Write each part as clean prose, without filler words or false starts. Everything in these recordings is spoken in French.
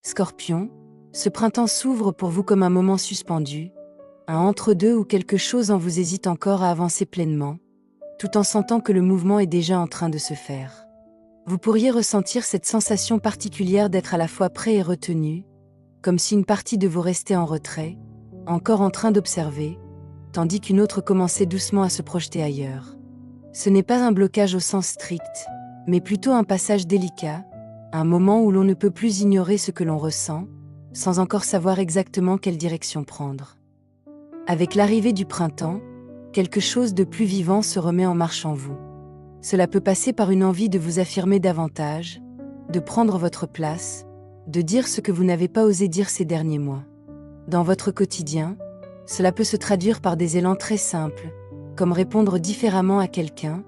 Scorpion, ce printemps s'ouvre pour vous comme un moment suspendu, un entre-deux où quelque chose en vous hésite encore à avancer pleinement, tout en sentant que le mouvement est déjà en train de se faire. Vous pourriez ressentir cette sensation particulière d'être à la fois prêt et retenu, comme si une partie de vous restait en retrait, encore en train d'observer, tandis qu'une autre commençait doucement à se projeter ailleurs. Ce n'est pas un blocage au sens strict, mais plutôt un passage délicat, un moment où l'on ne peut plus ignorer ce que l'on ressent, sans encore savoir exactement quelle direction prendre. Avec l'arrivée du printemps, quelque chose de plus vivant se remet en marche en vous. Cela peut passer par une envie de vous affirmer davantage, de prendre votre place, de dire ce que vous n'avez pas osé dire ces derniers mois. Dans votre quotidien, cela peut se traduire par des élans très simples, comme répondre différemment à quelqu'un,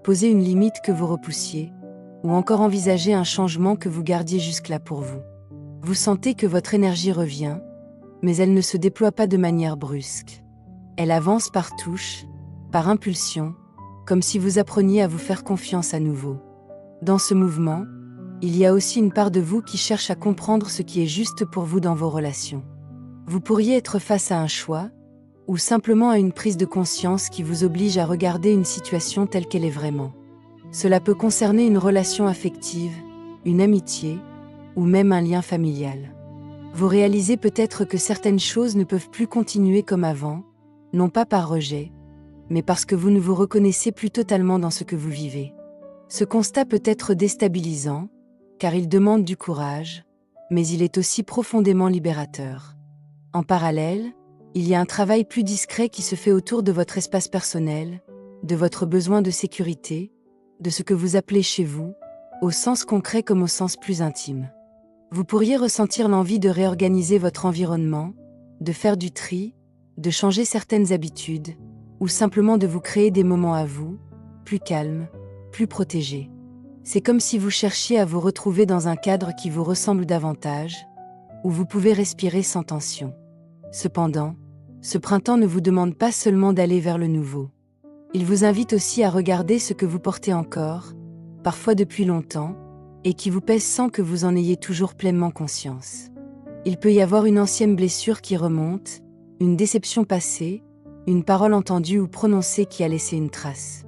poser une limite que vous repoussiez, ou encore envisager un changement que vous gardiez jusque-là pour vous. Vous sentez que votre énergie revient, mais elle ne se déploie pas de manière brusque. Elle avance par touches, par impulsion, comme si vous appreniez à vous faire confiance à nouveau. Dans ce mouvement, il y a aussi une part de vous qui cherche à comprendre ce qui est juste pour vous dans vos relations. Vous pourriez être face à un choix, ou simplement à une prise de conscience qui vous oblige à regarder une situation telle qu'elle est vraiment. Cela peut concerner une relation affective, une amitié, ou même un lien familial. Vous réalisez peut-être que certaines choses ne peuvent plus continuer comme avant, non pas par rejet, mais parce que vous ne vous reconnaissez plus totalement dans ce que vous vivez. Ce constat peut être déstabilisant, car il demande du courage, mais il est aussi profondément libérateur. En parallèle, il y a un travail plus discret qui se fait autour de votre espace personnel, de votre besoin de sécurité, de ce que vous appelez chez vous, au sens concret comme au sens plus intime. Vous pourriez ressentir l'envie de réorganiser votre environnement, de faire du tri, de changer certaines habitudes, ou simplement de vous créer des moments à vous, plus calmes, plus protégés. C'est comme si vous cherchiez à vous retrouver dans un cadre qui vous ressemble davantage, où vous pouvez respirer sans tension. Cependant, ce printemps ne vous demande pas seulement d'aller vers le nouveau. Il vous invite aussi à regarder ce que vous portez encore, parfois depuis longtemps, et qui vous pèse sans que vous en ayez toujours pleinement conscience. Il peut y avoir une ancienne blessure qui remonte, une déception passée, une parole entendue ou prononcée qui a laissé une trace.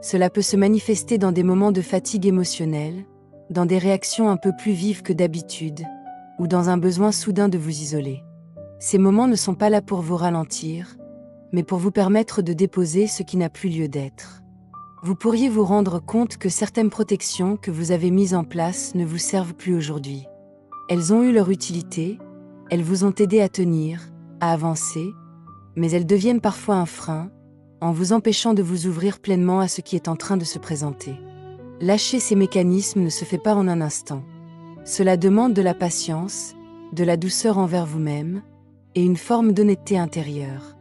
Cela peut se manifester dans des moments de fatigue émotionnelle, dans des réactions un peu plus vives que d'habitude, ou dans un besoin soudain de vous isoler. Ces moments ne sont pas là pour vous ralentir, mais pour vous permettre de déposer ce qui n'a plus lieu d'être. Vous pourriez vous rendre compte que certaines protections que vous avez mises en place ne vous servent plus aujourd'hui. Elles ont eu leur utilité, elles vous ont aidé à tenir, à avancer, mais elles deviennent parfois un frein, en vous empêchant de vous ouvrir pleinement à ce qui est en train de se présenter. Lâcher ces mécanismes ne se fait pas en un instant. Cela demande de la patience, de la douceur envers vous-même, et une forme d'honnêteté intérieure.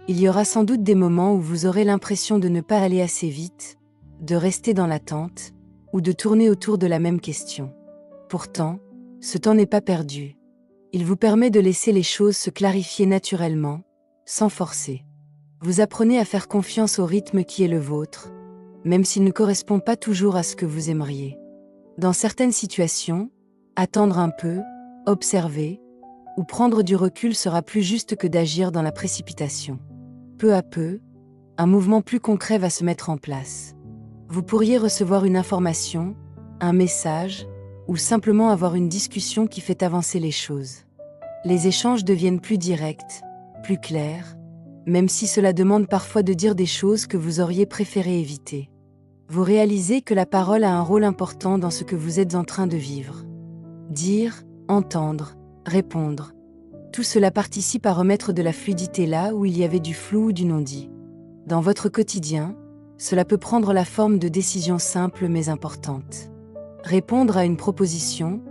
Il y aura sans doute des moments où vous aurez l'impression de ne pas aller assez vite, de rester dans l'attente, ou de tourner autour de la même question. Pourtant, ce temps n'est pas perdu. Il vous permet de laisser les choses se clarifier naturellement, sans forcer. Vous apprenez à faire confiance au rythme qui est le vôtre, même s'il ne correspond pas toujours à ce que vous aimeriez. Dans certaines situations, attendre un peu, observer, ou prendre du recul sera plus juste que d'agir dans la précipitation. Peu à peu, un mouvement plus concret va se mettre en place. Vous pourriez recevoir une information, un message, ou simplement avoir une discussion qui fait avancer les choses. Les échanges deviennent plus directs, plus clairs, même si cela demande parfois de dire des choses que vous auriez préféré éviter. Vous réalisez que la parole a un rôle important dans ce que vous êtes en train de vivre. Dire, entendre, répondre. Tout cela participe à remettre de la fluidité là où il y avait du flou ou du non-dit. Dans votre quotidien, cela peut prendre la forme de décisions simples mais importantes. Répondre à une proposition,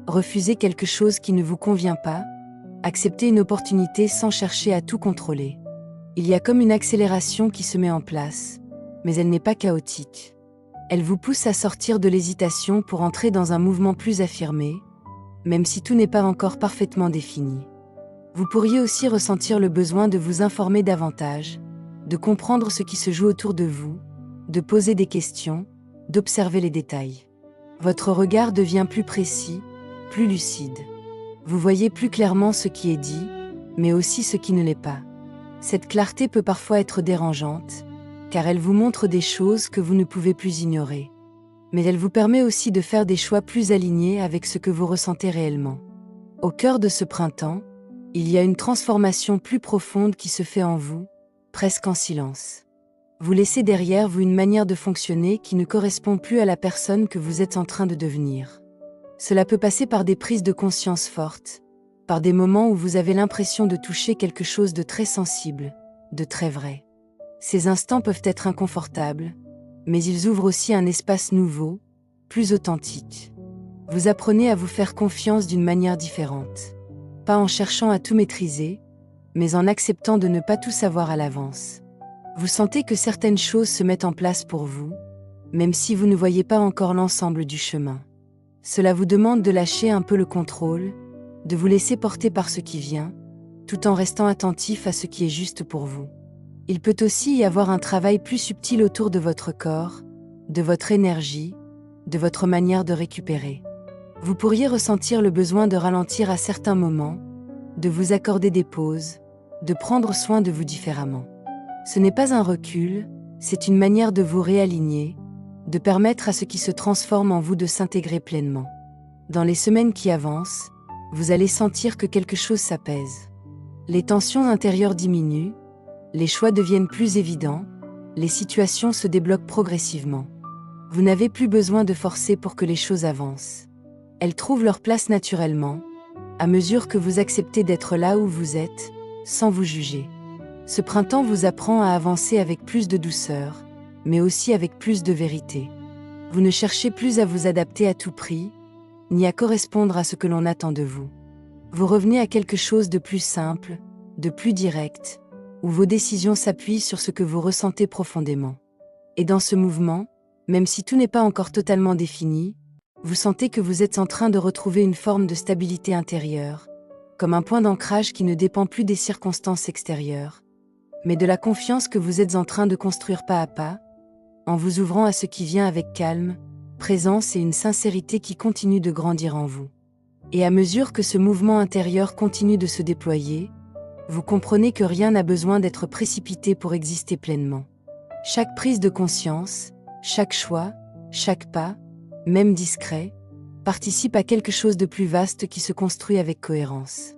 refuser quelque chose qui ne vous convient pas, accepter une opportunité sans chercher à tout contrôler. Il y a comme une accélération qui se met en place, mais elle n'est pas chaotique. Elle vous pousse à sortir de l'hésitation pour entrer dans un mouvement plus affirmé, même si tout n'est pas encore parfaitement défini. Vous pourriez aussi ressentir le besoin de vous informer davantage, de comprendre ce qui se joue autour de vous, de poser des questions, d'observer les détails. Votre regard devient plus précis, plus lucide. Vous voyez plus clairement ce qui est dit, mais aussi ce qui ne l'est pas. Cette clarté peut parfois être dérangeante, car elle vous montre des choses que vous ne pouvez plus ignorer. Mais elle vous permet aussi de faire des choix plus alignés avec ce que vous ressentez réellement. Au cœur de ce printemps, il y a une transformation plus profonde qui se fait en vous, presque en silence. Vous laissez derrière vous une manière de fonctionner qui ne correspond plus à la personne que vous êtes en train de devenir. Cela peut passer par des prises de conscience fortes, par des moments où vous avez l'impression de toucher quelque chose de très sensible, de très vrai. Ces instants peuvent être inconfortables, mais ils ouvrent aussi un espace nouveau, plus authentique. Vous apprenez à vous faire confiance d'une manière différente. Pas en cherchant à tout maîtriser, mais en acceptant de ne pas tout savoir à l'avance. Vous sentez que certaines choses se mettent en place pour vous, même si vous ne voyez pas encore l'ensemble du chemin. Cela vous demande de lâcher un peu le contrôle, de vous laisser porter par ce qui vient, tout en restant attentif à ce qui est juste pour vous. Il peut aussi y avoir un travail plus subtil autour de votre corps, de votre énergie, de votre manière de récupérer. Vous pourriez ressentir le besoin de ralentir à certains moments, de vous accorder des pauses, de prendre soin de vous différemment. Ce n'est pas un recul, c'est une manière de vous réaligner, de permettre à ce qui se transforme en vous de s'intégrer pleinement. Dans les semaines qui avancent, vous allez sentir que quelque chose s'apaise. Les tensions intérieures diminuent, les choix deviennent plus évidents, les situations se débloquent progressivement. Vous n'avez plus besoin de forcer pour que les choses avancent. Elles trouvent leur place naturellement, à mesure que vous acceptez d'être là où vous êtes, sans vous juger. Ce printemps vous apprend à avancer avec plus de douceur, mais aussi avec plus de vérité. Vous ne cherchez plus à vous adapter à tout prix, ni à correspondre à ce que l'on attend de vous. Vous revenez à quelque chose de plus simple, de plus direct, où vos décisions s'appuient sur ce que vous ressentez profondément. Et dans ce mouvement, même si tout n'est pas encore totalement défini, vous sentez que vous êtes en train de retrouver une forme de stabilité intérieure, comme un point d'ancrage qui ne dépend plus des circonstances extérieures, mais de la confiance que vous êtes en train de construire pas à pas, en vous ouvrant à ce qui vient avec calme, présence et une sincérité qui continue de grandir en vous. Et à mesure que ce mouvement intérieur continue de se déployer, vous comprenez que rien n'a besoin d'être précipité pour exister pleinement. Chaque prise de conscience, chaque choix, chaque pas, même discret, participe à quelque chose de plus vaste qui se construit avec cohérence.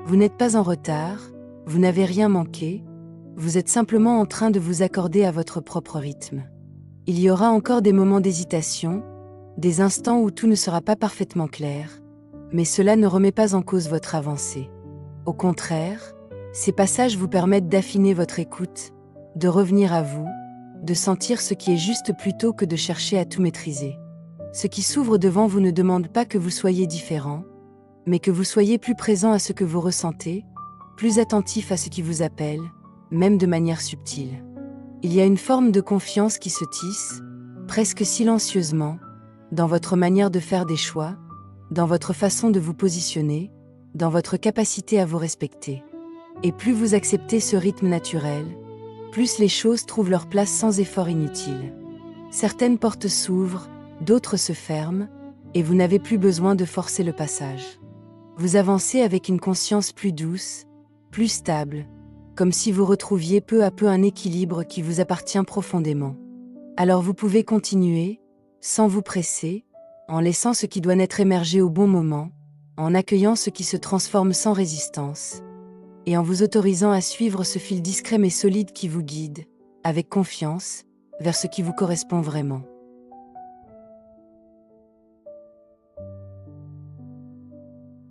Vous n'êtes pas en retard, vous n'avez rien manqué, vous êtes simplement en train de vous accorder à votre propre rythme. Il y aura encore des moments d'hésitation, des instants où tout ne sera pas parfaitement clair, mais cela ne remet pas en cause votre avancée. Au contraire, ces passages vous permettent d'affiner votre écoute, de revenir à vous, de sentir ce qui est juste plutôt que de chercher à tout maîtriser. Ce qui s'ouvre devant vous ne demande pas que vous soyez différent, mais que vous soyez plus présent à ce que vous ressentez, plus attentif à ce qui vous appelle, même de manière subtile. Il y a une forme de confiance qui se tisse, presque silencieusement, dans votre manière de faire des choix, dans votre façon de vous positionner, dans votre capacité à vous respecter. Et plus vous acceptez ce rythme naturel, plus les choses trouvent leur place sans effort inutile. Certaines portes s'ouvrent, d'autres se ferment, et vous n'avez plus besoin de forcer le passage. Vous avancez avec une conscience plus douce, plus stable, comme si vous retrouviez peu à peu un équilibre qui vous appartient profondément. Alors vous pouvez continuer, sans vous presser, en laissant ce qui doit naître émerger au bon moment, en accueillant ce qui se transforme sans résistance, et en vous autorisant à suivre ce fil discret mais solide qui vous guide, avec confiance, vers ce qui vous correspond vraiment.